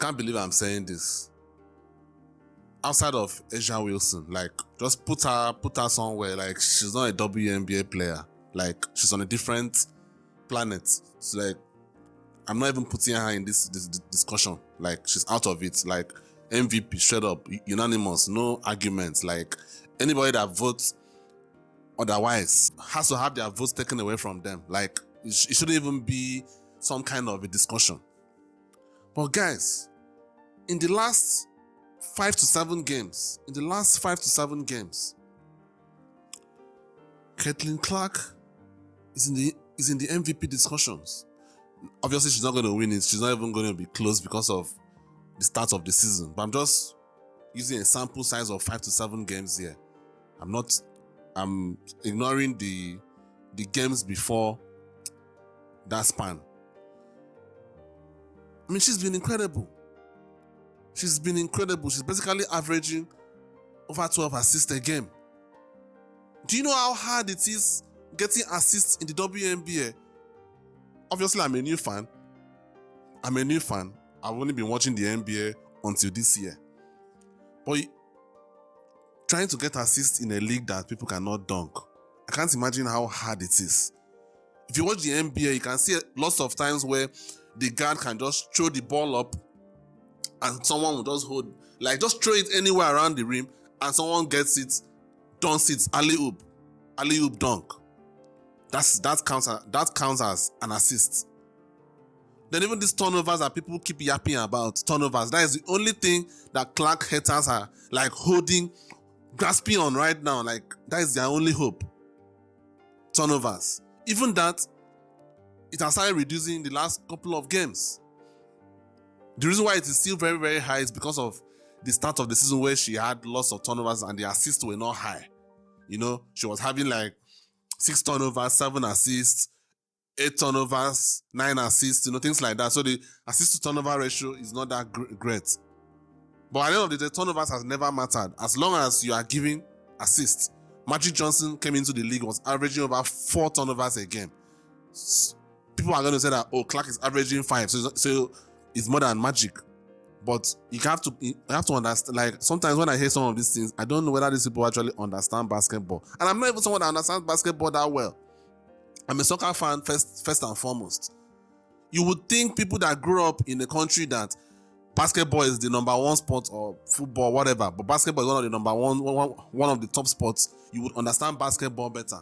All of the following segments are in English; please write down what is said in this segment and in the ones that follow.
can't believe I'm saying this. Outside of Asia Wilson, like, just put her somewhere. Like, she's not a WNBA player. Like, she's on a different planet. So, like, I'm not even putting her in this discussion. Like, she's out of it. Like, MVP, straight up, unanimous, no arguments. Like, anybody that votes otherwise has to have their votes taken away from them. Like, it shouldn't even be some kind of a discussion. But guys, in the last 5 to 7 games, Caitlin Clark is in the MVP discussions. Obviously, she's not going to win it. She's not even going to be close because of the start of the season. But I'm just using a sample size of 5 to 7 games here. I'm ignoring the games before that span. I mean, she's been incredible. She's basically averaging over 12 assists a game. Do you know how hard it is getting assists in the WNBA? Obviously, I'm a new fan. I've only been watching the NBA until this year. But trying to get assists in a league that people cannot dunk, I can't imagine how hard it is. If you watch the NBA, you can see lots of times where the guard can just throw the ball up and someone will just just throw it anywhere around the rim and someone gets it, dunks it, alley-oop dunk. That counts as an assist. Then even these turnovers that people keep yapping about, that is the only thing that Clark haters are like grasping on right now. Like, that is their only hope. Turnovers. Even that, it has started reducing the last couple of games. The reason why it is still very, very high is because of the start of the season where she had lots of turnovers and the assists were not high. You know, she was having like 6 turnovers, 7 assists, 8 turnovers, 9 assists, things like that. So the assist to turnover ratio is not that great. But at the end of the day, turnovers has never mattered. As long as you are giving assists. Magic Johnson came into the league, was averaging over 4 turnovers a game. People are going to say that, Clark is averaging 5, so it's more than Magic. But you have to understand, like, sometimes when I hear some of these things, I don't know whether these people actually understand basketball. And I'm not even someone that understands basketball that well. I'm a soccer fan first and foremost. You would think people that grew up in a country that basketball is the number one sport, or football, whatever, but basketball is one of the number one of the top sports, you would understand basketball better.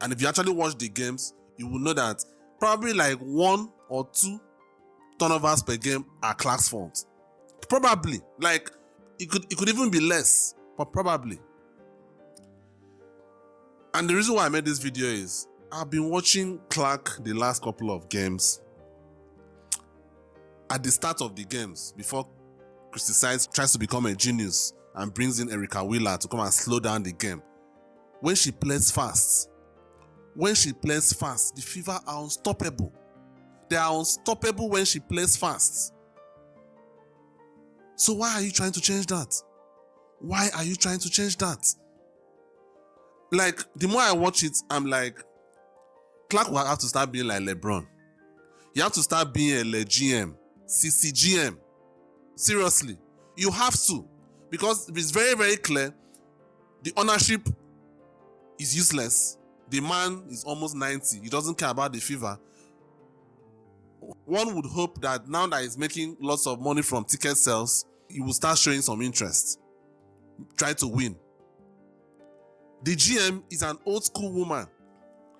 And if you actually watch the games, you will know that probably like 1 or 2 turnovers per game are Clark's fault. Probably. Like, it could even be less, but probably. And the reason why I made this video is I've been watching Clark the last couple of games. At the start of the games, before Christie tries to become a genius and brings in Erica Wheeler to come and slow down the game. When she plays fast, the Fever are unstoppable. They are unstoppable when she plays fast. So why are you trying to change that? Like, the more I watch it, I'm like, Clark will have to start being like LeBron. You have to start being a GM, CCGM. Seriously, you have to. Because it's very, very clear, the ownership is useless. The man is almost 90. He doesn't care about the Fever. One would hope that now that he's making lots of money from ticket sales, he will start showing some interest. Try to win. The GM is an old school woman.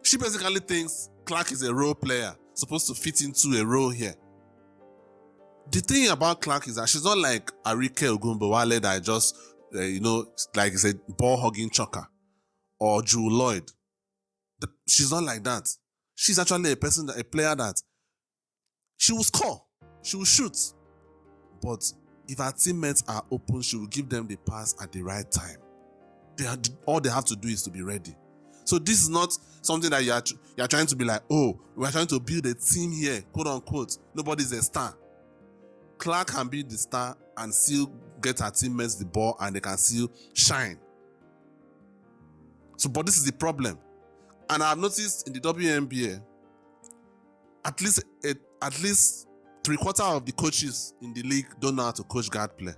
She basically thinks Clark is a role player, supposed to fit into a role here. The thing about Clark is that she's not like Arike Ogunbowale that just, like is a ball-hugging chucker, or Drew Lloyd. She's not like that. She's actually a player that she will score, she will shoot, but if her teammates are open, she will give them the pass at the right time. All they have to do is to be ready. So this is not something that you're trying to be like, we're trying to build a team here, quote unquote. Nobody's a star. Clark can be the star and still get her teammates the ball and they can still shine. So, but this is the problem. And I've noticed in the WNBA, at least 3/4 of the coaches in the league don't know how to coach guard play.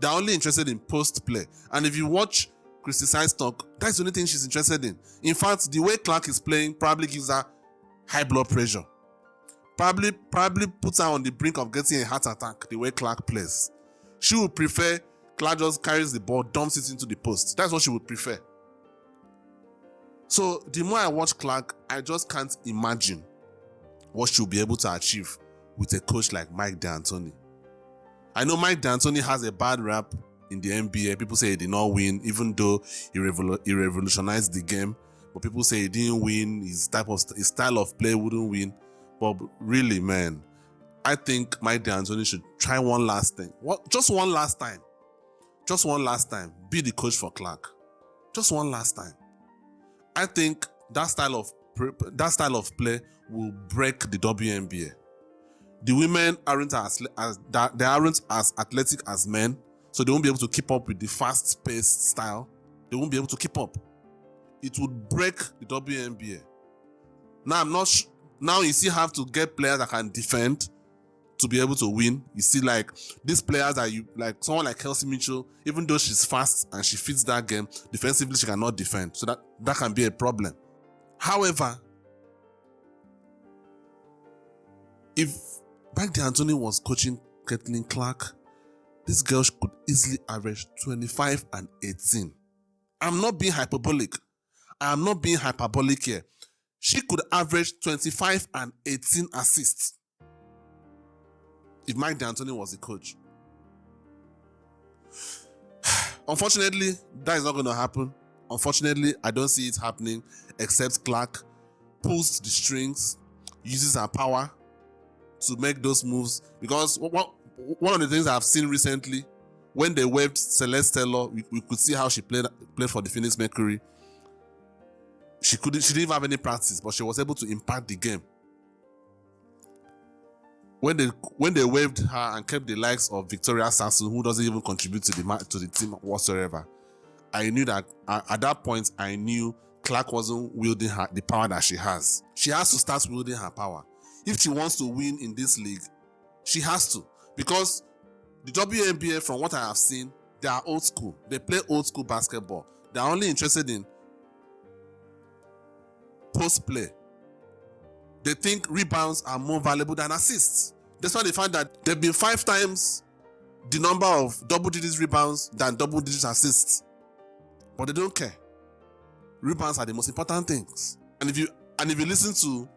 They're only interested in post play. And if you watch Christie talk, that's the only thing she's interested in. In fact, the way Clark is playing probably gives her high blood pressure. Probably puts her on the brink of getting a heart attack the way Clark plays. She would prefer Clark just carries the ball, dumps it into the post. That's what she would prefer. So the more I watch Clark, I just can't imagine what she'll be able to achieve with a coach like Mike D'Antoni. I know Mike D'Antoni has a bad rap in the NBA. People say he did not win, even though he revolutionized the game. But people say he didn't win, his style of play wouldn't win. But really, man, I think Mike D'Antoni should try one last thing. Just one last time. Just one last time. Be the coach for Clark. Just one last time. I think that style of play will break the WNBA. The women aren't as athletic as men, so they won't be able to keep up with the fast-paced style. They won't be able to keep up. It would break the WNBA. Now you still have to get players that can defend to be able to win. You see, like these players like someone like Kelsey Mitchell, even though she's fast and she fits that game, defensively she cannot defend. So that can be a problem. However, if Mike D'Antoni was coaching Caitlin Clark, this girl could easily average 25 and 18. I'm not being hyperbolic. I am not being hyperbolic here. She could average 25 and 18 assists if Mike D'Antoni was the coach. Unfortunately, that is not going to happen. Unfortunately, I don't see it happening except Clark pulls the strings, uses her power to make those moves. Because one of the things I've seen recently, when they waived Celeste Taylor, we could see how she played for the Phoenix Mercury. She didn't even have any practice, but she was able to impact the game. When they waived her and kept the likes of Victoria Sassoon, who doesn't even contribute to the team whatsoever, I knew that at that point I knew Clark wasn't wielding the power that she has. She has to start wielding her power. If she wants to win in this league, she has to. Because the WNBA, from what I have seen, they are old school. They play old school basketball. They're only interested in post play. They think rebounds are more valuable than assists. That's why they find that there have been 5 times the number of double-digit rebounds than double-digit assists. But they don't care. Rebounds are the most important things. And if you listen to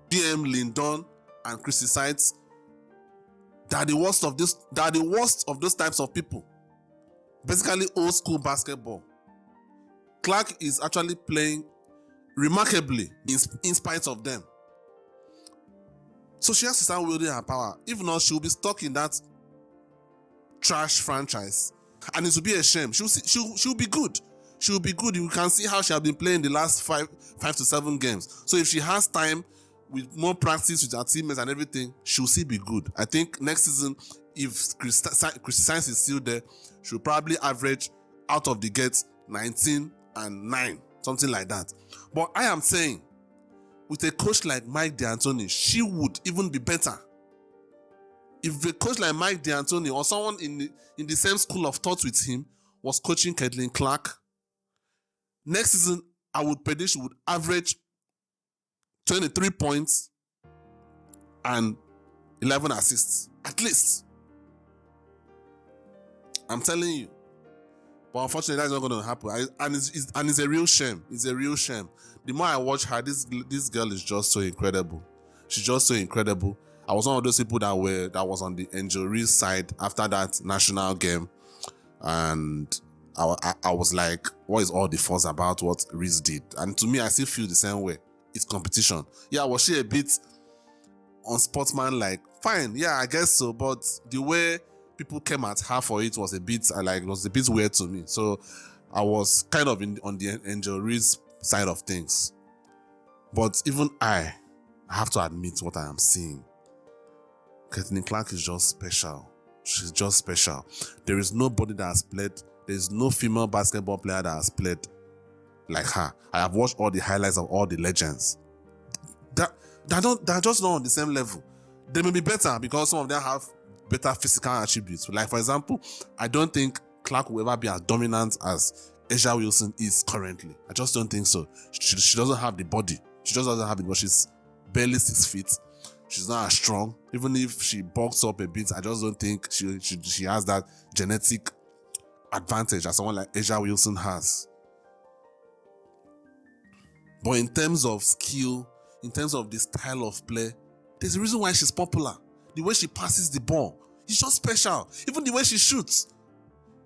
DM Dunn and Christie Sites, they are the worst of those types of people. Basically old school basketball. Clark is actually playing remarkably in spite of them. So she has to start wielding her power. If not, she'll be stuck in that trash franchise. And it will be a shame. She'll be good. She'll be good. You can see how she has been playing the last 5 to 7 games. So if she has time with more practice with her teammates and everything, she'll still be good. I think next season, if Christie is still there, she'll probably average out of the gate 19 and 9, something like that. But I am saying, with a coach like Mike D'Antoni, she would even be better. If a coach like Mike D'Antoni or someone in the same school of thought with him was coaching Caitlin Clark, next season, I would predict she would average 23 points and 11 assists, at least. I'm telling you. But unfortunately, that's not going to happen. And it's a real shame. It's a real shame. The more I watch her, this girl is just so incredible. She's just so incredible. I was one of those people that was on the Angel Reese side after that national game. And I was like, what is all the fuss about what Reese did? And to me, I still feel the same way. It's competition. Yeah, was she a bit unsportsmanlike? Fine, yeah, I guess so. But the way people came at her for it was a bit weird to me. So I was kind of on the Angel Reese side of things. But even I have to admit what I am seeing. Caitlin Clark is just special. She's just special. There is nobody that has played. There is no female basketball player that has played like her. I have watched all the highlights of all the legends. They're just not on the same level. They may be better because some of them have better physical attributes. Like, for example, I don't think Clark will ever be as dominant as Asia Wilson is currently. I just don't think so. She doesn't have the body. She just doesn't have it, but she's barely 6 feet. She's not as strong. Even if she bulks up a bit, I just don't think she has that genetic advantage as someone like Asia Wilson has. But in terms of skill, in terms of the style of play, there's a reason why she's popular. The way she passes the ball, it's just special. Even the way she shoots.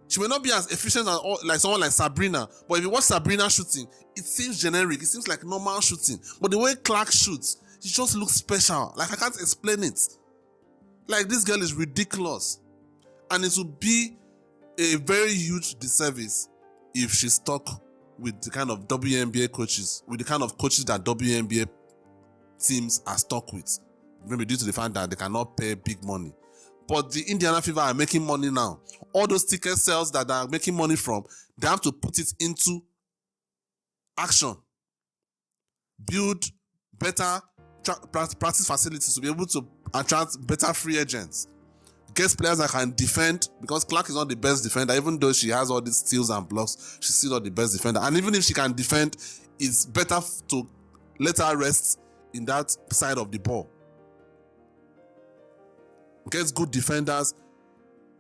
She may not be as efficient as like someone like Sabrina, but if you watch Sabrina shooting, it seems generic. It seems like normal shooting. But the way Clark shoots, it just looks special. Like, I can't explain it. Like, this girl is ridiculous. And it would be a very huge disservice if she's stuck with the kind of WNBA coaches, with the kind of coaches that WNBA teams are stuck with. Maybe due to the fact that they cannot pay big money. But the Indiana Fever are making money now. All those ticket sales that they are making money from, they have to put it into action. Build better practice facilities to be able to attract better free agents. Get players that can defend, because Clark is not the best defender. Even though she has all these steals and blocks, she's still not the best defender. And even if she can defend, it's better to let her rest in that side of the ball. Get good defenders.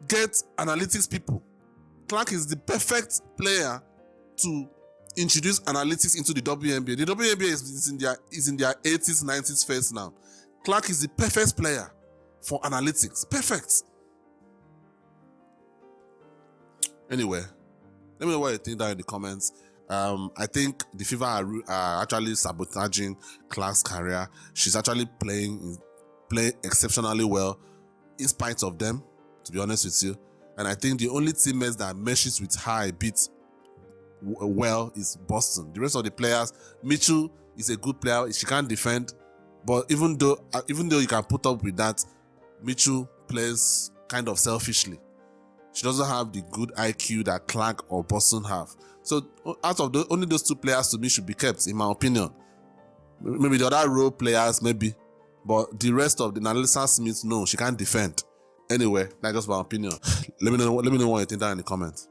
Get analytics people. Clark is the perfect player to introduce analytics into the WNBA. The WNBA is in their 80s, 90s phase now. Clark is the perfect player for analytics. Perfect. Anyway, let me know what you think down in the comments. I think the Fever are actually sabotaging Clark's career. She's actually playing exceptionally well in spite of them, to be honest with you. And I think the only teammates that meshes with her a bit well is Boston. The rest of the players, Mitchell is a good player. She can't defend, but even though you can put up with that, Mitchell plays kind of selfishly. She doesn't have the good IQ that Clark or Boston have. So out of only those two players to me should be kept, in my opinion. Maybe the other role players, maybe. But the rest of the Nalisa Smith, no, she can't defend. Anyway, that's just my opinion. Let me know what you think down in the comments.